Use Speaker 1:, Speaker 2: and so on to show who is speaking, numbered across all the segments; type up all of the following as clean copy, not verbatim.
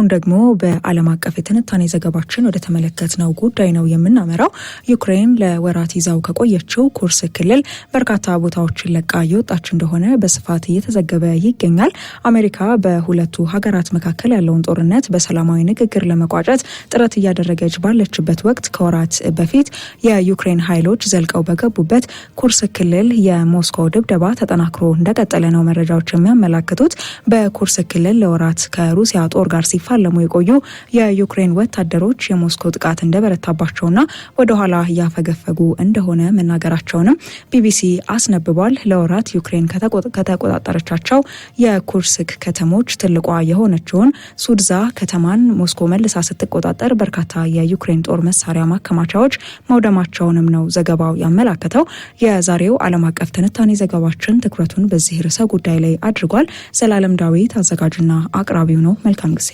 Speaker 1: አሁን ደግሞ በዓለም አቀፍ የትንታኔ ዘገባችን ወደ ተመለከትነው ጉዳይ ነው የምናመራው። ዩክሬን ለወራት ይዛው ከቆየችው ኩርስክ ክልል በርካታ ቦታዎችን ለቃ እየወጣች እንደሆነ በስፋት እየተዘገበ ይገኛል። አሜሪካ በሁለቱ ሀገራት መካከል ያለውን ጦርነት በሰላማዊ ንግግር ለመቋጨት ጥረት እያደረገች ባለችበት ወቅት ከወራት በፊት የዩክሬን ኃይሎች ዘልቀው በገቡበት ኩርስክ ክልል የሞስኮ ድብደባ ተጠናክሮ እንደቀጠለ ነው መረጃዎች የሚያመላክቱት። በኩርስክ ክልል ለወራት ከሩሲያ ጦር ጋር ሲፋለሙ የቆዩ የዩክሬን ወታደሮች የሞስኮ ጥቃት እንደበረታባቸውና ወደ ኋላ እያፈገፈጉ እንደሆነ መናገራቸውንም ቢቢሲ አስነብቧል። ለወራት ዩክሬን ከተቆጣጠረቻቸው የኩርስክ ከተሞች ትልቋ የሆነችውን ሱድዛ ከተማን ሞስኮ መልሳ ስትቆጣጠር በርካታ የዩክሬን ጦር መሳሪያ ማከማቻዎች መውደማቸውንም ነው ዘገባው ያመላከተው። የዛሬው ዓለም አቀፍ ትንታኔ ዘገባችን ትኩረቱን በዚህ ርዕሰ ጉዳይ ላይ አድርጓል። ዘላለም ዳዊት አዘጋጅና አቅራቢው ነው። መልካም ጊዜ።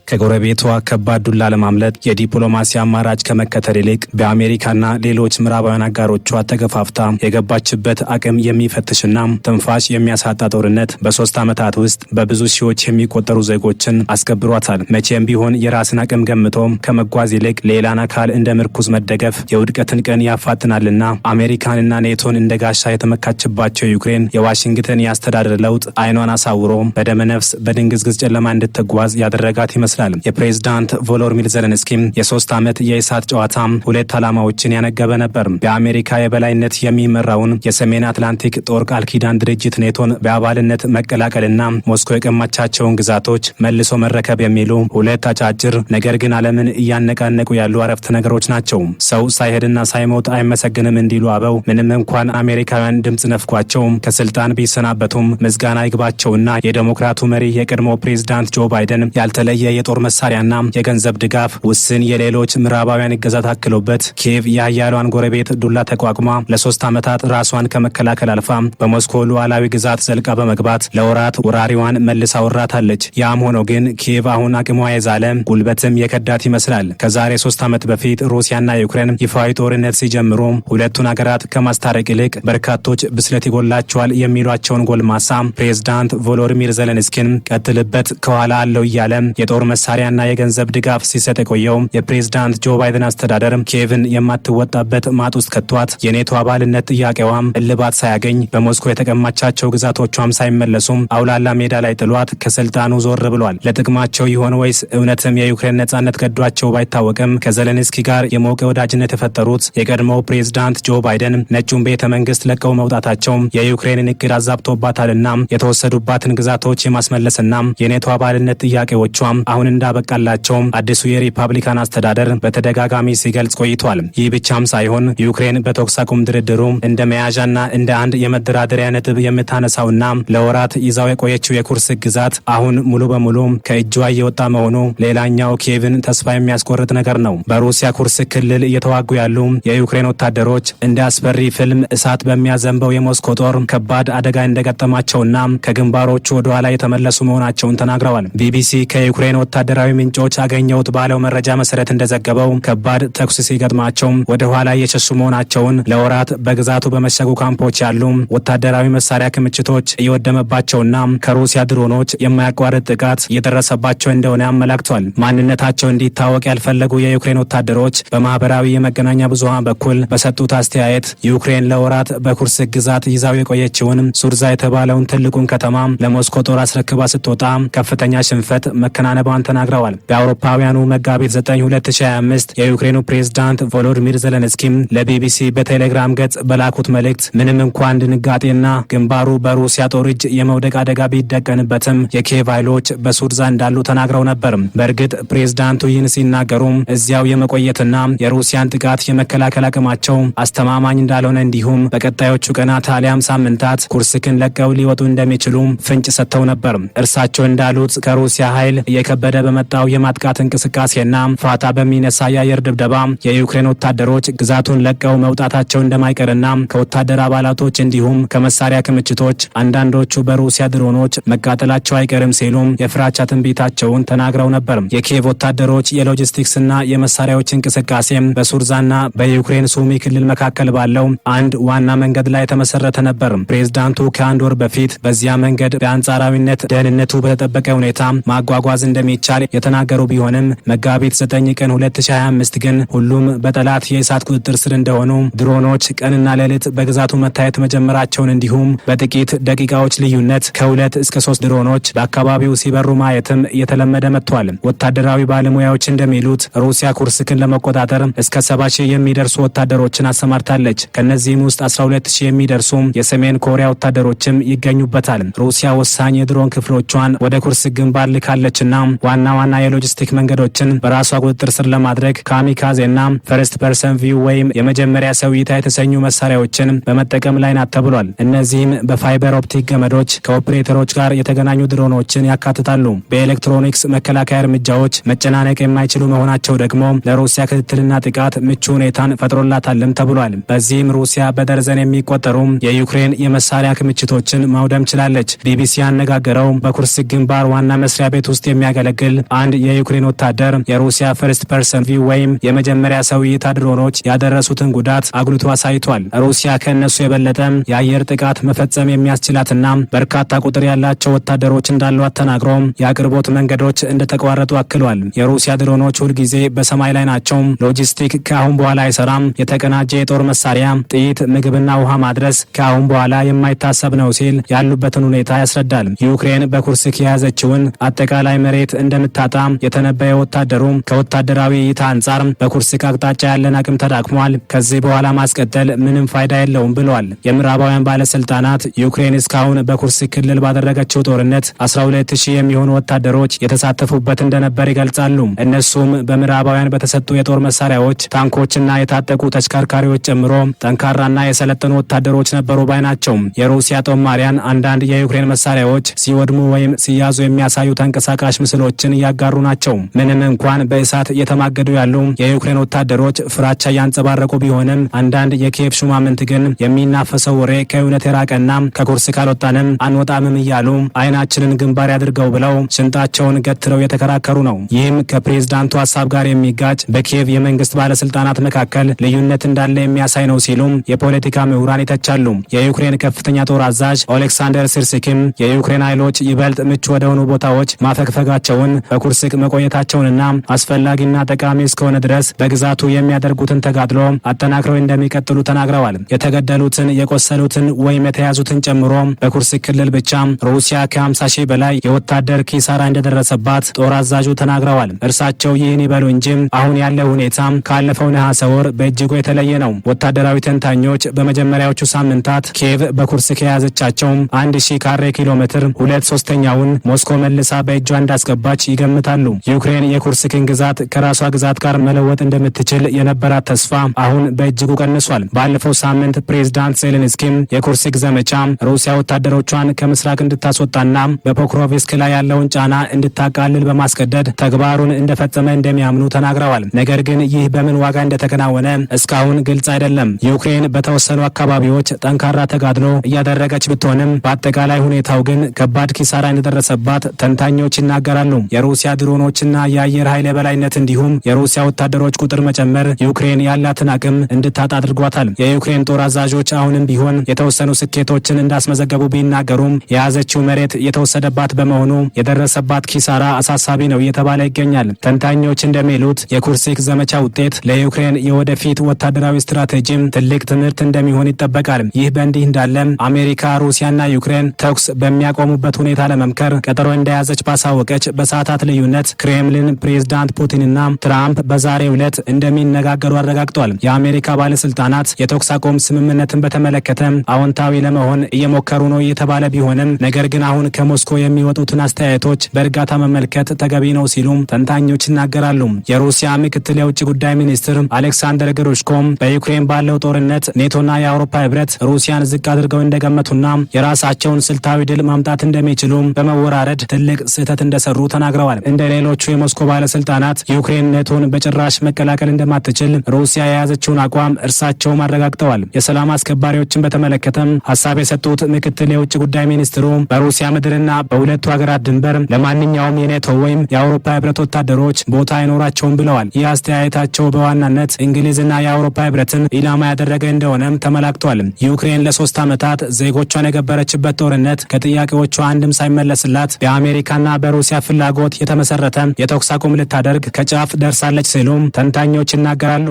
Speaker 2: ከጎረቤቷ ከባድ ዱላ ለማምለጥ የዲፕሎማሲ አማራጭ ከመከተል ይልቅ በአሜሪካና ሌሎች ምዕራባውያን አጋሮቿ ተገፋፍታ የገባችበት አቅም የሚፈትሽና ትንፋሽ የሚያሳጣ ጦርነት በ3 ዓመታት ውስጥ በብዙ ሺዎች የሚቆጠሩ ዜጎችን አስገብሯታል። መቼም ቢሆን የራስን አቅም ገምቶ ከመጓዝ ይልቅ ሌላን አካል እንደ ምርኩዝ መደገፍ የውድቀትን ቀን ያፋጥናልና አሜሪካንና ኔቶን እንደ ጋሻ የተመካችባቸው ዩክሬን የዋሽንግተን የአስተዳደር ለውጥ አይኗን አሳውሮ በደመነፍስ በድንግዝግዝ ጨለማ እንድትጓዝ ያደረጋት ይመስላል። የፕሬዝዳንት ቮሎዲሚር ዜሌንስኪ የ3 ዓመት የእሳት ጨዋታ 2 ዓላማዎችን ያነገበ ነበር። በአሜሪካ የበላይነት የሚመራውን የሰሜን አትላንቲክ ጦር ቃል ኪዳን ድርጅት ኔቶን በአባልነት መቀላቀልና ሞስኮ የቀማቻቸውን ግዛቶች መልሶ መረከብ የሚሉ 2 አጫጭር ነገር ግን ዓለምን እያነቃነቁ ያሉ አረፍተ ነገሮች ናቸው። ሰው ሳይሄድና ሳይሞት አይመሰግንም እንዲሉ አበው ምንም እንኳን አሜሪካውያን ድምፅ ነፍቋቸው ከስልጣን ቢሰናበቱም ምስጋና ይግባቸውና የዴሞክራቱ መሪ የቀድሞ ፕሬዝዳንት ጆ ባይደን ያልተለየ የጦር መሳሪያና የገንዘብ ድጋፍ ውስን የሌሎች ምዕራባውያን እገዛ ታክሎበት ኪየቭ የኃያሏን ጎረቤት ዱላ ተቋቁማ ለ3 ዓመታት ራሷን ከመከላከል አልፋ በሞስኮ ሉዓላዊ ግዛት ዘልቃ በመግባት ለወራት ወራሪዋን መልሳ ወራታለች። ያም ሆኖ ግን ኪየቭ አሁን አቅሟ የዛለ ጉልበትም የከዳት ይመስላል። ከዛሬ 3 ዓመት በፊት ሩሲያና ዩክሬን ይፋዊ ጦርነት ሲጀምሩ ሁለቱን ሀገራት ከማስታረቅ ይልቅ በርካቶች ብስለት ይጎላቸዋል የሚሏቸውን ጎልማሳ ፕሬዝዳንት ቮሎዲሚር ዜሌንስኪን ቀጥልበት ከኋላ አለው እያለ የጦር መሳሪያና የገንዘብ ድጋፍ ሲሰጥ የቆየው የፕሬዝዳንት ጆ ባይደን አስተዳደር ኪየቭን የማትወጣበት ማጥ ውስጥ ከቷት የኔቶ አባልነት ጥያቄዋም እልባት ሳያገኝ በሞስኮ የተቀማቻቸው ግዛቶቿም ሳይመለሱም አውላላ ሜዳ ላይ ጥሏት ከስልጣኑ ዞር ብሏል። ለጥቅማቸው ይሆን ወይስ እውነትም የዩክሬን ነጻነት ገዷቸው ባይታወቅም ከዜሌንስኪ ጋር የሞቀ ወዳጅነት የፈጠሩት የቀድሞው ፕሬዝዳንት ጆ ባይደን ነጩን ቤተ መንግስት ለቀው መውጣታቸው የዩክሬንን እቅድ አዛብቶባታልና የተወሰዱባትን ግዛቶች የማስመለስና የኔቶ አባልነት ጥያቄዎቿም አሁን እንዳበቃላቸው አዲሱ የሪፐብሊካን አስተዳደር በተደጋጋሚ ሲገልጽ ቆይቷል። ይህ ብቻም ሳይሆን ዩክሬን በተኩስ አቁም ድርድሩ እንደ መያዣና እንደ አንድ የመደራደሪያ ነጥብ የምታነሳውና ለወራት ይዛው የቆየችው የኩርስክ ግዛት አሁን ሙሉ በሙሉ ከእጇ እየወጣ መሆኑ ሌላኛው ኪየቭን ተስፋ የሚያስቆርጥ ነገር ነው። በሩሲያ ኩርስክ ክልል እየተዋጉ ያሉ የዩክሬን ወታደሮች እንደ አስፈሪ ፊልም እሳት በሚያዘንበው የሞስኮ ጦር ከባድ አደጋ እንደገጠማቸውና ከግንባሮቹ ወደ ኋላ የተመለሱ መሆናቸውን ተናግረዋል። ቢቢሲ ከዩክሬን ወታደራዊ ምንጮች አገኘሁት ባለው መረጃ መሰረት እንደዘገበው ከባድ ተኩስ ሲገጥማቸው ወደ ኋላ እየሸሹ መሆናቸውን፣ ለወራት በግዛቱ በመሸጉ ካምፖች ያሉ ወታደራዊ መሳሪያ ክምችቶች እየወደመባቸውና ከሩሲያ ድሮኖች የማያቋርጥ ጥቃት እየደረሰባቸው እንደሆነ አመላክቷል። ማንነታቸው እንዲታወቅ ያልፈለጉ የዩክሬን ወታደሮች በማህበራዊ የመገናኛ ብዙሃን በኩል በሰጡት አስተያየት ዩክሬን ለወራት በኩርስክ ግዛት ይዛው የቆየችውን ሱድዛ የተባለውን ትልቁን ከተማ ለሞስኮ ጦር አስረክባ ስትወጣ ከፍተኛ ሽንፈት መከናነቧን ተናግረዋል። በአውሮፓውያኑ መጋቢት 9 2025 የዩክሬኑ ፕሬዝዳንት ቮሎዲሚር ዜሌንስኪ ለቢቢሲ በቴሌግራም ገጽ በላኩት መልእክት ምንም እንኳን ድንጋጤና ግንባሩ በሩሲያ ጦር እጅ የመውደቅ አደጋ ቢደቀንበትም የኪየቭ ኃይሎች በሱድዛ እንዳሉ ተናግረው ነበር። በእርግጥ ፕሬዝዳንቱ ይህን ሲናገሩ እዚያው የመቆየትና የሩሲያን ጥቃት የመከላከል አቅማቸው አስተማማኝ እንዳልሆነ እንዲሁም በቀጣዮቹ ቀናት አሊያም ሳምንታት ኩርስክን ለቀው ሊወጡ እንደሚችሉ ፍንጭ ሰጥተው ነበር። እርሳቸው እንዳሉት ከሩሲያ ኃይል እየከበደ በመጣው የማጥቃት እንቅስቃሴና ፋታ በሚነሳ የአየር ድብደባ የዩክሬን ወታደሮች ግዛቱን ለቀው መውጣታቸው እንደማይቀርና ከወታደር አባላቶች እንዲሁም ከመሳሪያ ክምችቶች አንዳንዶቹ በሩሲያ ድሮኖች መቃጠላቸው አይቀርም ሲሉ የፍራቻ ትንቢታቸውን ተናግረው ነበር። የኪየቭ ወታደሮች የሎጂስቲክስና የመሳሪያዎች እንቅስቃሴ በሱድዛና በዩክሬን ሱሚ ክልል መካከል ባለው አንድ ዋና መንገድ ላይ የተመሰረተ ነበር። ፕሬዝዳንቱ ከአንድ ወር በፊት በዚያ መንገድ በአንጻራዊነት ደህንነቱ በተጠበቀ ሁኔታ ማጓጓዝ እንደሚችል እንደሚቻል የተናገሩ ቢሆንም መጋቢት 9 ቀን 2025 ግን ሁሉም በጠላት የእሳት ቁጥጥር ስር እንደሆኑ ድሮኖች ቀንና ሌሊት በግዛቱ መታየት መጀመራቸውን እንዲሁም በጥቂት ደቂቃዎች ልዩነት ከ2 እስከ 3 ድሮኖች በአካባቢው ሲበሩ ማየትም እየተለመደ መጥቷል። ወታደራዊ ባለሙያዎች እንደሚሉት ሩሲያ ኩርስክን ለመቆጣጠር እስከ 70,000 የሚደርሱ ወታደሮችን አሰማርታለች። ከነዚህም ውስጥ 12,000 የሚደርሱ የሰሜን ኮሪያ ወታደሮችም ይገኙበታል። ሩሲያ ወሳኝ የድሮን ክፍሎቿን ወደ ኩርስክ ግንባር ልካለችና ዋና ዋና የሎጂስቲክ መንገዶችን በራሷ ቁጥጥር ስር ለማድረግ ካሚካዜና ፈርስት ፐርሰን ቪው ወይም የመጀመሪያ ሰው እይታ የተሰኙ መሳሪያዎችን በመጠቀም ላይ ናት ተብሏል። እነዚህም በፋይበር ኦፕቲክ ገመዶች ከኦፕሬተሮች ጋር የተገናኙ ድሮኖችን ያካትታሉ። በኤሌክትሮኒክስ መከላከያ እርምጃዎች መጨናነቅ የማይችሉ መሆናቸው ደግሞ ለሩሲያ ክትትልና ጥቃት ምቹ ሁኔታን ፈጥሮላታልም ተብሏል። በዚህም ሩሲያ በደርዘን የሚቆጠሩ የዩክሬን የመሳሪያ ክምችቶችን ማውደም ችላለች። ቢቢሲ ያነጋገረው በኩርስክ ግንባር ዋና መስሪያ ቤት ውስጥ የሚያገለግል አንድ የዩክሬን ወታደር የሩሲያ ፈርስት ፐርሰን ቪው ወይም የመጀመሪያ ሰው እይታ ድሮኖች ያደረሱትን ጉዳት አጉልቶ አሳይቷል። ሩሲያ ከእነሱ የበለጠ የአየር ጥቃት መፈጸም የሚያስችላትና በርካታ ቁጥር ያላቸው ወታደሮች እንዳሏት ተናግሮ የአቅርቦት መንገዶች እንደተቋረጡ አክሏል። የሩሲያ ድሮኖች ሁልጊዜ በሰማይ ላይ ናቸው። ሎጂስቲክ ከአሁን በኋላ አይሰራም። የተቀናጀ የጦር መሳሪያ፣ ጥይት፣ ምግብና ውሃ ማድረስ ከአሁን በኋላ የማይታሰብ ነው ሲል ያሉበትን ሁኔታ ያስረዳል። ዩክሬን በኩርስክ የያዘችውን አጠቃላይ መሬት እንደምታጣ የተነበየ ወታደሩ ከወታደራዊ እይታ አንጻር በኩርስክ አቅጣጫ ያለን አቅም ተዳክሟል፣ ከዚህ በኋላ ማስቀጠል ምንም ፋይዳ የለውም ብለዋል። የምዕራባውያን ባለስልጣናት ዩክሬን እስካሁን በኩርስክ ክልል ባደረገችው ጦርነት 12,000 የሚሆኑ ወታደሮች የተሳተፉበት እንደነበር ይገልጻሉ። እነሱም በምዕራባውያን በተሰጡ የጦር መሳሪያዎች፣ ታንኮችና የታጠቁ ተሽከርካሪዎች ጨምሮ ጠንካራና የሰለጠኑ ወታደሮች ነበሩ ባይ ናቸው። የሩሲያ ጦማሪያን አንዳንድ የዩክሬን መሳሪያዎች ሲወድሙ ወይም ሲያዙ የሚያሳዩ ተንቀሳቃሽ ምስሎችን እያጋሩ ናቸው። ምንም እንኳን በእሳት እየተማገዱ ያሉ የዩክሬን ወታደሮች ፍራቻ እያንጸባረቁ ቢሆንም አንዳንድ የኪየቭ ሹማምንት ግን የሚናፈሰው ወሬ ከእውነት የራቀና ከኩርስክ ካልወጣንም አንወጣምም እያሉ አይናችንን ግንባር ያድርገው ብለው ሽንጣቸውን ገትረው የተከራከሩ ነው። ይህም ከፕሬዝዳንቱ ሀሳብ ጋር የሚጋጭ በኪየቭ የመንግስት ባለስልጣናት መካከል ልዩነት እንዳለ የሚያሳይ ነው ሲሉም የፖለቲካ ምሁራን ይተቻሉ። የዩክሬን ከፍተኛ ጦር አዛዥ ኦሌክሳንደር ሲርስኪም የዩክሬን ኃይሎች ይበልጥ ምቹ ወደሆኑ ቦታዎች ማፈግፈጋቸውን በኩርስክ መቆየታቸውንና አስፈላጊና ጠቃሚ እስከሆነ ድረስ በግዛቱ የሚያደርጉትን ተጋድሎ አጠናክረው እንደሚቀጥሉ ተናግረዋል። የተገደሉትን፣ የቆሰሉትን ወይም የተያዙትን ጨምሮ በኩርስክ ክልል ብቻ ሩሲያ ከ50,000 በላይ የወታደር ኪሳራ እንደደረሰባት ጦር አዛዡ ተናግረዋል። እርሳቸው ይህን ይበሉ እንጂ አሁን ያለው ሁኔታ ካለፈው ነሐሴ ወር በእጅጉ የተለየ ነው። ወታደራዊ ተንታኞች በመጀመሪያዎቹ ሳምንታት ኪየቭ በኩርስክ የያዘቻቸው 1000 ካሬ ኪሎ ሜትር 2/3ኛውን ሞስኮ መልሳ በእጇ እንዳስገባች ይገምታሉ። ዩክሬን የኩርስክን ግዛት ከራሷ ግዛት ጋር መለወጥ እንደምትችል የነበራት ተስፋ አሁን በእጅጉ ቀንሷል። ባለፈው ሳምንት ፕሬዝዳንት ዜሌንስኪም የኩርስክ ዘመቻ ሩሲያ ወታደሮቿን ከምስራቅ እንድታስወጣና በፖክሮቭስክ ላይ ያለውን ጫና እንድታቃልል በማስገደድ ተግባሩን እንደፈጸመ እንደሚያምኑ ተናግረዋል። ነገር ግን ይህ በምን ዋጋ እንደተከናወነ እስካሁን ግልጽ አይደለም። ዩክሬን በተወሰኑ አካባቢዎች ጠንካራ ተጋድሎ እያደረገች ብትሆንም በአጠቃላይ ሁኔታው ግን ከባድ ኪሳራ እንደደረሰባት ተንታኞች ይናገራሉ። የሩሲያ ድሮኖችና የአየር ኃይል የበላይነት እንዲሁም የሩሲያ ወታደሮች ቁጥር መጨመር ዩክሬን ያላትን አቅም እንድታጣ አድርጓታል። የዩክሬን ጦር አዛዦች አሁንም ቢሆን የተወሰኑ ስኬቶችን እንዳስመዘገቡ ቢናገሩም የያዘችው መሬት የተወሰደባት በመሆኑ የደረሰባት ኪሳራ አሳሳቢ ነው እየተባለ ይገኛል። ተንታኞች እንደሚሉት የኩርስክ ዘመቻ ውጤት ለዩክሬን የወደፊት ወታደራዊ ስትራቴጂም ትልቅ ትምህርት እንደሚሆን ይጠበቃል። ይህ በእንዲህ እንዳለ አሜሪካ ሩሲያና ዩክሬን ተኩስ በሚያቆሙበት ሁኔታ ለመምከር ቀጠሮ እንደያዘች ባሳወቀች በሰዓታት ልዩነት ክሬምሊን ፕሬዝዳንት ፑቲንና ትራምፕ በዛሬው ዕለት እንደሚነጋገሩ አረጋግጧል። የአሜሪካ ባለስልጣናት የተኩስ አቁም ስምምነትን በተመለከተ አዎንታዊ ለመሆን እየሞከሩ ነው እየተባለ ቢሆንም ነገር ግን አሁን ከሞስኮ የሚወጡትን አስተያየቶች በእርጋታ መመልከት ተገቢ ነው ሲሉም ተንታኞች ይናገራሉ። የሩሲያ ምክትል የውጭ ጉዳይ ሚኒስትር አሌክሳንደር ግሩሽኮም በዩክሬን ባለው ጦርነት ኔቶና የአውሮፓ ህብረት ሩሲያን ዝቅ አድርገው እንደገመቱና የራሳቸውን ስልታዊ ድል ማምጣት እንደሚችሉ በመወራረድ ትልቅ ስህተት እንደሰሩ ተናግረዋል። እንደ ሌሎቹ የሞስኮ ባለስልጣናት ዩክሬን ኔቶን በጭራሽ መቀላቀል እንደማትችል ሩሲያ የያዘችውን አቋም እርሳቸውም አረጋግጠዋል። የሰላም አስከባሪዎችን በተመለከተም ሀሳብ የሰጡት ምክትል የውጭ ጉዳይ ሚኒስትሩ በሩሲያ ምድርና በሁለቱ ሀገራት ድንበር ለማንኛውም የኔቶ ወይም የአውሮፓ ህብረት ወታደሮች ቦታ አይኖራቸውም ብለዋል። ይህ አስተያየታቸው በዋናነት እንግሊዝና የአውሮፓ ህብረትን ኢላማ ያደረገ እንደሆነም ተመላክቷል። ዩክሬን ለ3 ዓመታት ዜጎቿን የገበረችበት ጦርነት ከጥያቄዎቿ አንድም ሳይመለስላት በአሜሪካና በሩሲያ ፍላጎት ፍላጎት የተመሰረተ የተኩስ አቁም ልታደርግ ከጫፍ ደርሳለች ሲሉ ተንታኞች ይናገራሉ።